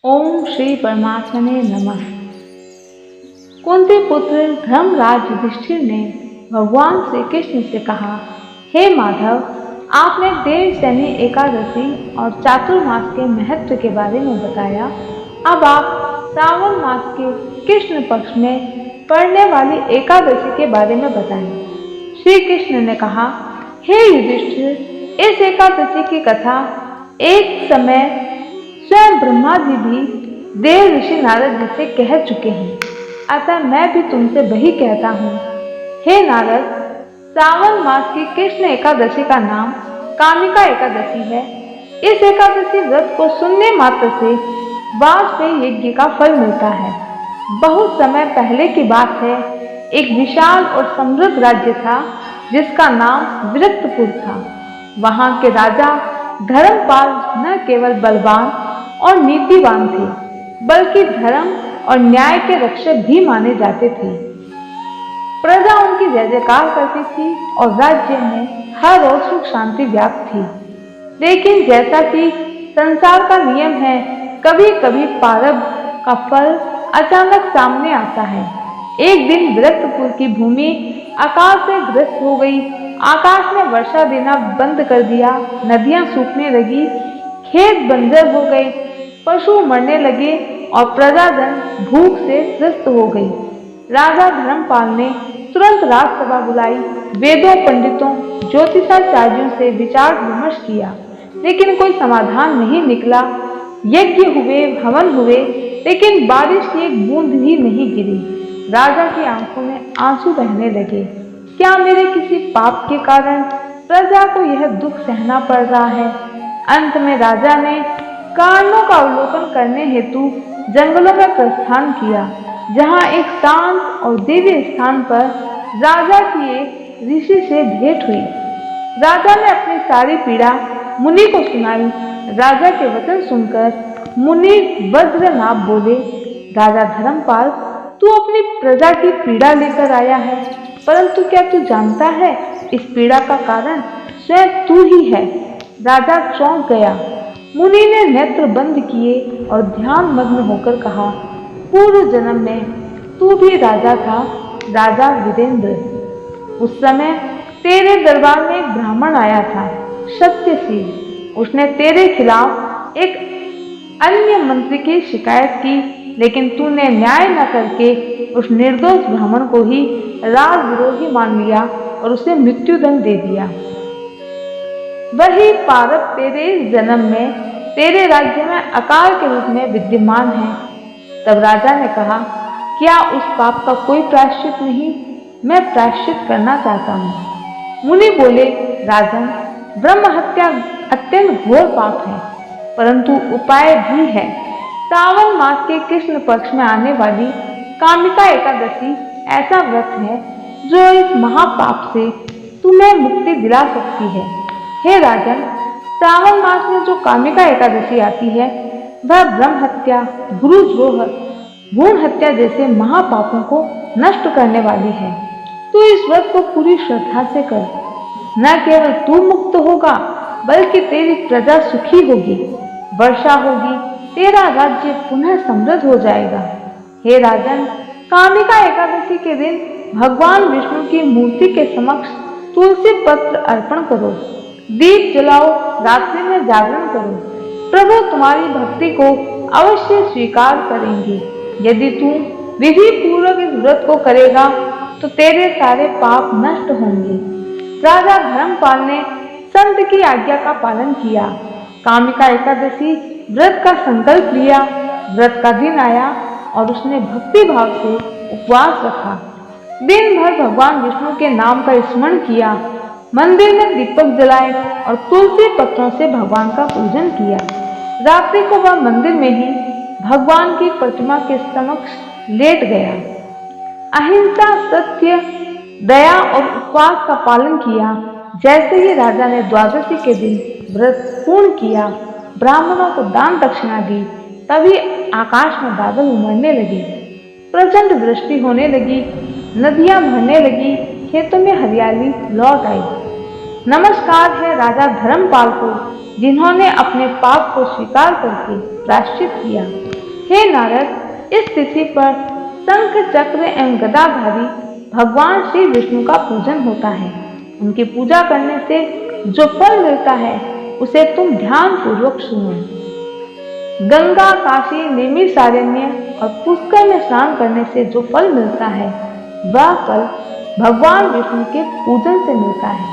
ओम श्री परमात्मने नमः। कुंती पुत्र धर्मराज युधिष्ठिर ने भगवान श्री कृष्ण से कहा, हे माधव, आपने देवशयनी एकादशी और चातुर्मास के महत्व के बारे में बताया। अब आप श्रावण मास के कृष्ण पक्ष में पड़ने वाली एकादशी के बारे में बताएं। श्री कृष्ण ने कहा, हे युधिष्ठिर, इस एकादशी की कथा एक समय स्वयं ब्रह्मा जी भी देव ऋषि नारद जी से कह चुके हैं, अतः मैं भी तुमसे वही कहता हूँ। हे नारद, श्रावण मास की कृष्ण एकादशी का नाम कामिका एकादशी है। इस एकादशी व्रत को सुनने मात्र से वाजपेयी यज्ञ का फल मिलता है। बहुत समय पहले की बात है, एक विशाल और समृद्ध राज्य था जिसका नाम विरक्तपुर था। वहां के राजा धर्मपाल न केवल बलवान और नीतिवान थे, बल्कि धर्म और न्याय के रक्षक भी माने जाते थे। प्रजा उनकी जय जयकार करती थी और राज्य में हर ओर सुख शांति व्याप्त थी। लेकिन जैसा कि संसार का नियम है, कभी कभी प्रारब्ध का फल अचानक सामने आता है। एक दिन विरक्तपुर की भूमि अकाल से ग्रस्त हो गई। आकाश ने वर्षा देना बंद कर दिया, नदियां सूखने लगी, खेत बंजर हो गए, पशु मरने लगे और प्रजाजन भूख से त्रस्त हो गई। राजा धर्मपाल ने तुरंत राजसभा बुलाई, वेदों, पंडितों, ज्योतिषाचार्यों से विचार विमर्श किया, लेकिन कोई समाधान नहीं निकला। यज्ञ हुए, हवन हुए, लेकिन बारिश की एक बूंद भी नहीं गिरी। राजा की आंखों में आंसू बहने लगे। क्या मेरे किसी पाप के कारण प्रजा को यह दुख सहना पड़ रहा है? अंत में राजा ने कारणों का अवलोकन करने हेतु जंगलों में प्रस्थान किया, जहां एक शांत और दिव्य स्थान पर राजा की एक ऋषि से भेंट हुई। राजा ने अपनी सारी पीड़ा मुनि को सुनाई। राजा के वचन सुनकर मुनि वज्रनाभ बोले, राजा धर्मपाल, तू अपनी प्रजा की पीड़ा लेकर आया है, परंतु क्या तू जानता है इस पीड़ा का कारण स्वयं तू ही है। राजा चौंक गया। मुनि ने नेत्र बंद किए और ध्यान मग्न होकर कहा, पूर्व जन्म में तू भी राजा था, राजा वीरेंद्र। उस समय तेरे दरबार में एक ब्राह्मण आया था, सत्यशील। उसने तेरे खिलाफ एक अन्य मंत्री की शिकायत की, लेकिन तूने न्याय न करके उस निर्दोष ब्राह्मण को ही राजद्रोही मान लिया और उसे मृत्युदंड दे दिया। वही पारब तेरे इस जन्म में तेरे राज्य में अकाल के रूप में विद्यमान है। तब राजा ने कहा, क्या उस पाप का कोई प्रायश्चित नहीं? मैं प्रायश्चित करना चाहता हूँ। मुनि बोले, राजन, ब्रह्म हत्या अत्यंत घोर पाप है, परंतु उपाय भी है। श्रावण मास के कृष्ण पक्ष में आने वाली कामिका एकादशी ऐसा व्रत है जो इस महापाप से तुम्हें मुक्ति दिला सकती है। हे राजन, श्रावण मास में जो कामिका एकादशी आती है, वह ब्रह्म हत्या, गुरुद्रोह, भ्रूण हत्या जैसे महापापों को नष्ट करने वाली है। तू इस व्रत को पूरी श्रद्धा से कर। न केवल तू मुक्त होगा, बल्कि तेरी प्रजा सुखी होगी, वर्षा होगी, तेरा राज्य पुनः समृद्ध हो जाएगा। हे राजन, कामिका एकादशी के दिन भगवान विष्णु की मूर्ति के समक्ष तुलसी पत्र अर्पण करो, दीप जलाओ, रात्रि में जागरण करो। प्रभु तुम्हारी भक्ति को अवश्य स्वीकार करेंगे। यदि तू विधि पूर्वक इस व्रत को करेगा तो तेरे सारे पाप नष्ट होंगे। राजा धर्मपाल ने संत की आज्ञा का पालन किया। कामिका एकादशी व्रत का संकल्प लिया। व्रत का दिन आया और उसने भक्ति भाव से उपवास रखा। दिन भर भगवान विष्णु के नाम का स्मरण किया, मंदिर में दीपक जलाए और तुलसी पत्रों से भगवान का पूजन किया। रात्रि को वह मंदिर में ही भगवान की प्रतिमा के समक्ष लेट गया। अहिंसा, सत्य, दया और उपवास का पालन किया। जैसे ही राजा ने द्वादशी के दिन व्रत पूर्ण किया, ब्राह्मणों को दान दक्षिणा दी, तभी आकाश में बादल उमड़ने लगे, प्रचंड वृष्टि होने लगी, नदियां भरने लगी, खेतों में हरियाली लौट आई। नमस्कार है राजा धर्मपाल को, जिन्होंने अपने पाप को स्वीकार करके प्रायश्चित किया। हे नारद, इस तिथि पर शंख चक्र एवं गदाधारी भगवान श्री विष्णु का पूजन होता है। उनकी पूजा करने से जो फल मिलता है उसे तुम ध्यान पूर्वक सुनो। गंगा, काशी, नैमिषारण्य और पुष्कर में स्नान करने से जो फल मिलता है वह फल भगवान विष्णु के पूजन से मिलता है।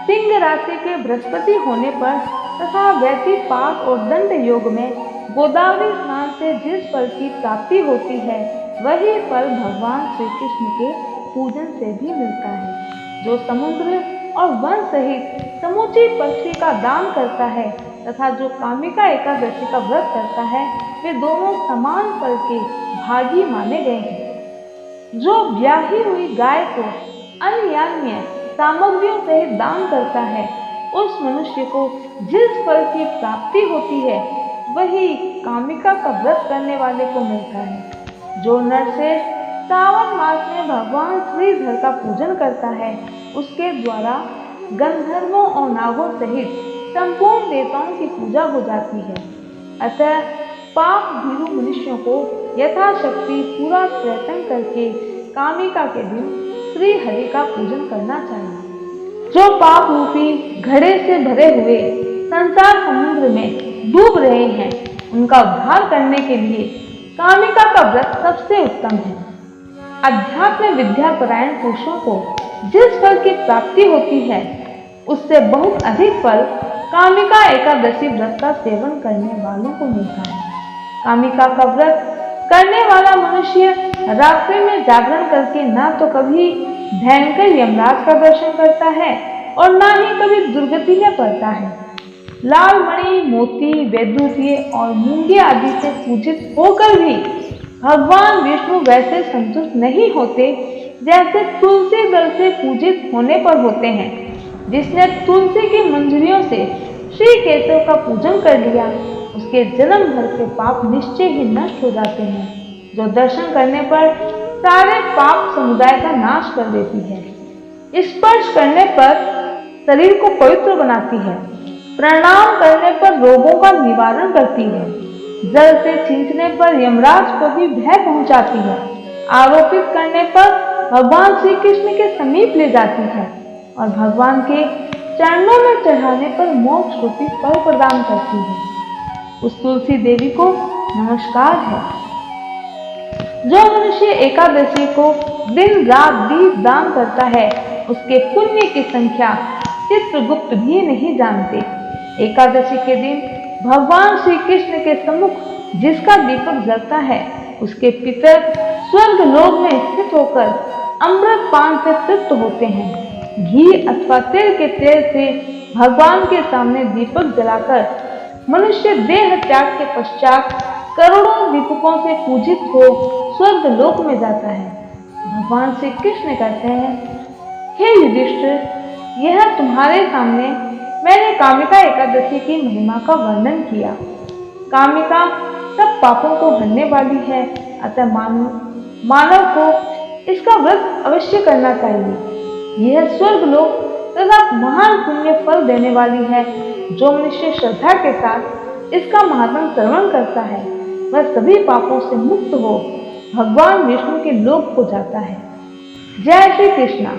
सिंह राशि के बृहस्पति होने पर तथा व्यतिपात और दंड योग में गोदावरी स्नान से जिस फल की प्राप्ति होती है वही फल भगवान श्री कृष्ण के पूजन से भी मिलता है। जो समुद्र और वन सहित समूची पृथ्वी का दान करता है तथा जो कामिका एकादशी का व्रत करता है वे दोनों समान फल के भागी माने गए हैं। जो ब्याही हुई गाय को अन्य सामग्रियों सहित दान करता है उस मनुष्य को जिस फल की प्राप्ति होती है वही कामिका का व्रत करने वाले को मिलता है। जो नरश्रेष्ठ सावन मास में भगवान श्रीधर का पूजन करता है उसके द्वारा गंधर्वों और नागों सहित संपूर्ण देवताओं की पूजा हो जाती है। अतः पाप भीरु मनुष्यों को यथाशक्ति पूरा प्रयत्न करके कामिका के दिन श्री हरि का पूजन करना चाहिए। जो पाप रूपी घड़े से भरे हुए संसार समुद्र में डूब रहे हैं उनका उद्धार करने के लिए कामिका का व्रत सबसे उत्तम है। अध्यात्म विद्या परायण पुरुषों को जिस फल की प्राप्ति होती है उससे बहुत अधिक फल कामिका एकादशी व्रत का सेवन करने वालों को मिलता है। कामिका का व्रत करने वाला मनुष्य रात्रि में जागरण करके ना तो कभी भयंकर यमराज का दर्शन करता है और ना ही कभी दुर्गति में पड़ता है। लाल मणि, मोती, वैदूर्य और मूंगे आदि से पूजित होकर भी भगवान विष्णु वैसे संतुष्ट नहीं होते जैसे तुलसी दल से पूजित होने पर होते हैं। जिसने तुलसी की मंजरियों से श्री केशव का पूजन कर लिया उसके जन्म भर के पाप निश्चय ही नष्ट हो जाते हैं। जो दर्शन करने पर सारे पाप समुदाय का नाश कर देती है। स्पर्श करने पर शरीर को पवित्र बनाती है। प्रणाम करने पर रोगों का निवारण करती है। जल से छींचने पर यमराज को भी भय पहुंचाती है। आरोपित करने पर भगवान श्री कृष्ण के समीप ले जाती है और भगवान के चरणों में चढ़ाने पर मोक्ष रूपी फल प्रदान करती है। उस तुलसी देवी को नमस्कार है। जो मनुष्य एकादशी को दिन रात दीप दान करता है उसके पुण्य की संख्या चित्रगुप्त भी नहीं जानते। एकादशी के दिन भगवान श्री कृष्ण के सम्मुख जिसका दीपक जलता है उसके पितर स्वर्ग लोक में स्थित होकर अमृत पान से तृप्त होते हैं। घी अथवा तिल के तेल से भगवान के सामने दीपक जलाकर मनुष्य देह त्याग के पश्चात करोड़ों दीपकों से पूजित हो स्वर्ग लोक में जाता है। भगवान श्री कृष्ण कहते हैं, हे युधिष्ठिर, यह तुम्हारे सामने मैंने कामिका एकादशी की महिमा का वर्णन किया। कामिका सब पापों को हरने वाली है, अतः मानव को इसका व्रत अवश्य करना चाहिए। यह स्वर्ग लोक तथा महान पुण्य फल देने वाली है। जो मनुष्य श्रद्धा के साथ इसका महात्म श्रवण करता है वह सभी पापों से मुक्त हो भगवान विष्णु के लोक को जाता है। जय श्री कृष्णा।